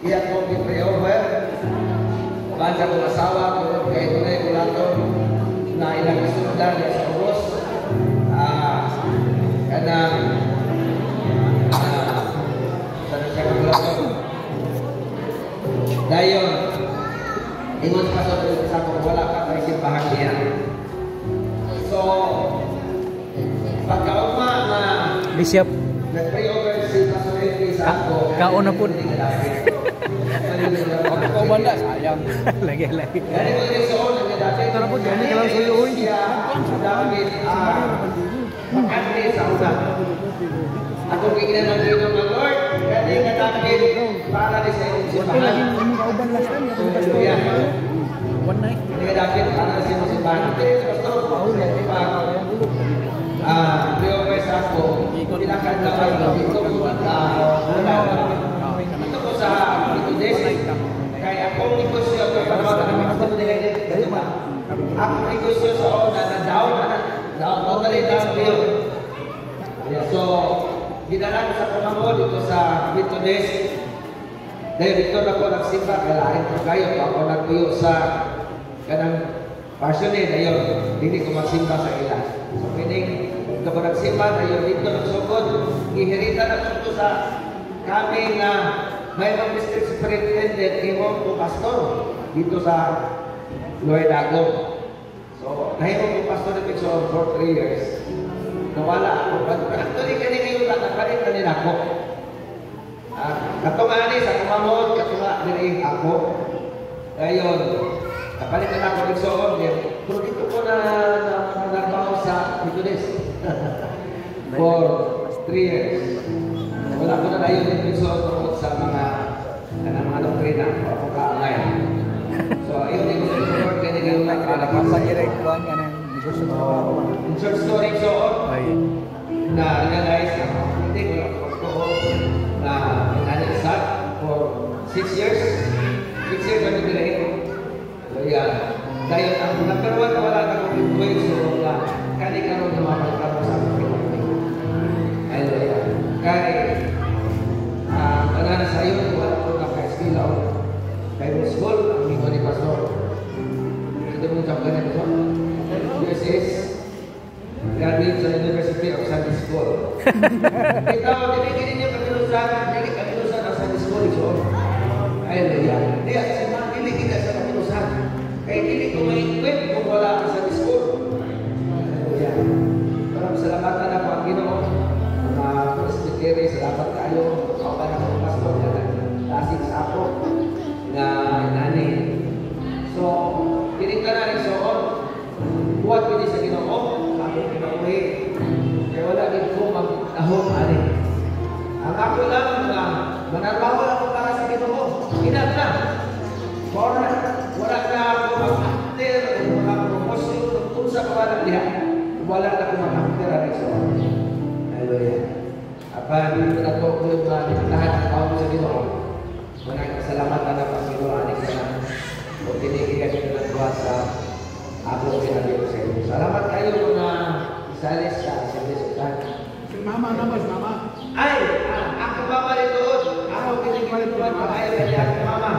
iya ko gi-pre-over. Banda ko asawa ko kay tunay ko lato na ilang isundan ya sa ubos. Kanang sana siya maglato. Dayon, ingon pa sa kung wala ka kay simbahan niya. So, pagkauma na Bishop, nag-pre-over si Pastor Henry sa ako. kaon na po. Ako ko banda sayang. Lagi. Dari ko din soon, nagdadati. Tara po, gani ka lang suyo, uy. David, makante sa una. Ako kikina ng Pino ng Lord, gani ka David, para di sa iyong simbahan. Hallelujah. One night. Gani ka David, para sa iyong simbahan. Ito yung pastor, pre-over sa ako, pinakagawal ko, ito ko ito ko sa ito des. Kaya akong negosyo ko akong negosyo sa una na down totally down bill. So ginala ko sa pamamo dito sa dito des. Dahil dito na ko nagsimba kailangan ko kayo ako nagtuyo sa kanang personal dayon hindi ko magsimba sa ilan. So meaning kapag nagsimba dayon dito nagsugod gihirita na ko sa kami na may mga district superintendent imong po pastor dito sa Luedago. So, nahimong po pastor dito for 3 years. Nawala ako. Actually, kanina yung nakapalit na nila ako. Katungani sa kumamot, katunga nila ako. Ngayon, kapalit na ako dito sa pero dito ko na narbaho sa Bitudes. For 3 years. Wala ko na tayo din tungkol sa mga doktrina o ako kaangay. So, ayun din ko sa Lord kaya naging magkalapas sa Direct ko ang kanang negosyo na ako. short story so Ay. na realize na hindi ko lang ko na inanisat for 6 years. 6 years kami dili. So, yan. Dahil ang number 1 na wala ka kong employee so na kani karon na mapagkaro sa akin. Hallelujah. Kaya tanan sa iyo wala ko na ka-eskwela o Bible school ang gingo ni pastor. Ito mo tapos ganito. This is graduate sa University of Sunday School. Ito, diniginin niyo katilusan, hindi katilusan ang Sunday School. So, hallelujah. Hindi, kasi hindi kita sa katilusan. Kaya hindi ko ma-equip kung wala ang Sunday School. Hallelujah. Maraming salamatan na po ang Ginoo. Mga presbytery, salamat kayo. Kapan ako pastor na naglasing sa ako na nani. So, kinig ka na rin soon. Buhat ko sa Ginoo. Ako pinauwi. Kaya wala din ko mag-tahong ani. Ang ako lang na manarbaho ako para sa Ginoo. Inat na. Wala na ako mag-actor o mag-promosyon kung sa kawalan diha. Wala na ako mag-actor rin soon. Hallelujah. Apa dito na to ko yung lahat ng tao sa Ginoo. Maraming salamat na Panginoon aning sana. O tinigigan niyo ng buwan sa ako sinabi ko sa inyo. Salamat kayo mga isalis sa Isang Si mama naman, mama. Ay, ako mama rin doon. Ako tinigigan ko ang ayaw niya ako mama.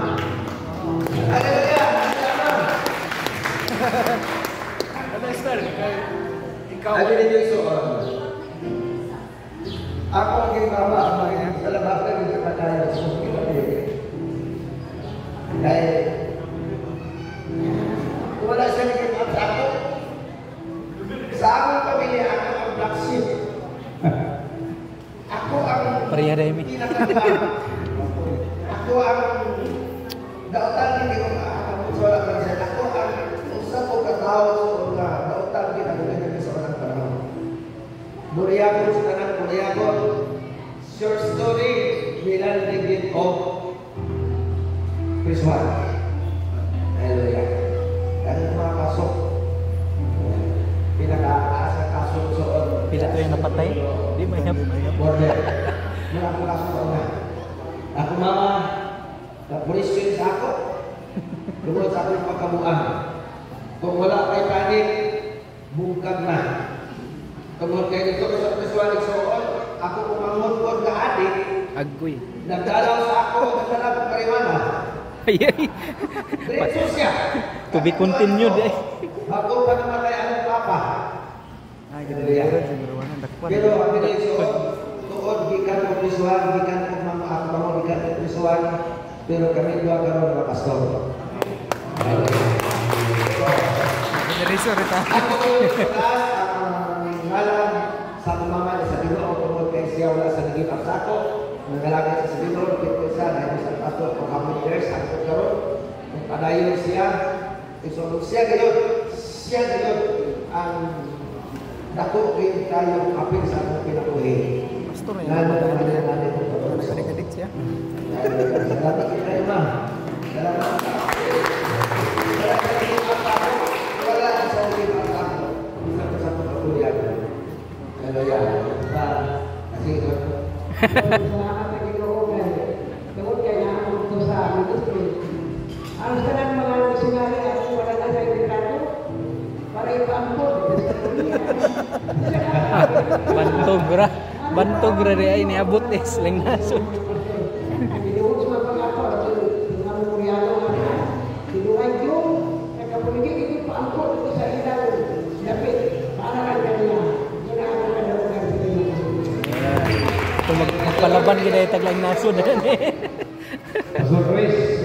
Hallelujah! Ano Esther? Ikaw. Sabi ninyo isuon. Ako ang ginagawa ang mga salabatan ng kapatayan sa mga kapatid. Dahil wala siya nagkakap sa ako. Sa akong pamilya, ako ang black sheep. Ako ang Pareha rin mi. pinakatapang. Ako ang dautan hindi ko wala pa siya. Ako ang usa ko katao sa mga dautan pinakatapang sa mga panahon. Muriago sa tanang Muriago. Short story, Milan Ligid of Chris Juan. Hallelujah. Ang mga kaso, pinaka-asa kaso soon. Pila to yung napatay? Di mayap. Border. Mga kaso na. Ako mama, na-police yun sa ako. Lumod sa aking pagkabuang. Kung wala kay panik, bungkag na. Tungkol kayo dito sa Kriswalig Soon, ako kumamot ko na adik, Agoy. nagdalaw sa ako, nagdalaw ko kariwan. Ay, ay. Diretso siya. To be continued eh. Bago pa namatay ang papa. Ay, ganda-ganda siguro wala dakwan. Pero ang diretso, tuod, gikan ko prisuhan, gikan ko mga gikan ko prisuhan, pero kami dua karon mga pastor. Ganda-ganda rita. Ako ang ngalan sa pamamahay sa Ginoo tungod kay siya wala sa naging ako. Nagalagay sa Ginoo kay sa dahil sa pastor for how many years ako karon. Kung padayon siya, isulod siya gayon ang dako rin tayo kapil sa atong pinakuhi. Pastor ay Nagkadikit siya. Salamat kayo ma. Salamat. Wala ang sa ulit ang ako. Isa ko sa pagkakulian. Pero yan, kasi ito. Salamat sa Ginoo kay tungod kay naamon to sa ministry. Ang tanan mga misyonary ako wala na sa Ibrahim para ipaambot. Bantog ra di ay niabot is lang nasod. Dinuot sa mga pag-ato ang memorialo nga dinuay yung nagkapuligid ito paambot ito sa ilang dapit para ang kanila. Ginaano ka daw ng Kung magpalaban gid ay taglang nasod eh. Pastor Chris,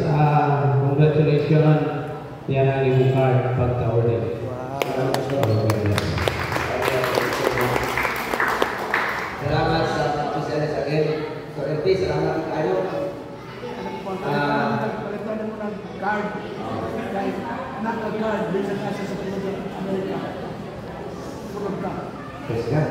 congratulations. Yan ang ibukar pagka-order. Salamat sa officials again. So, LP, salamat kayo. Palitan mo ng card. Kahit naka-card, bisa kasi sa Amerika. Pulog ka. Yes, ka.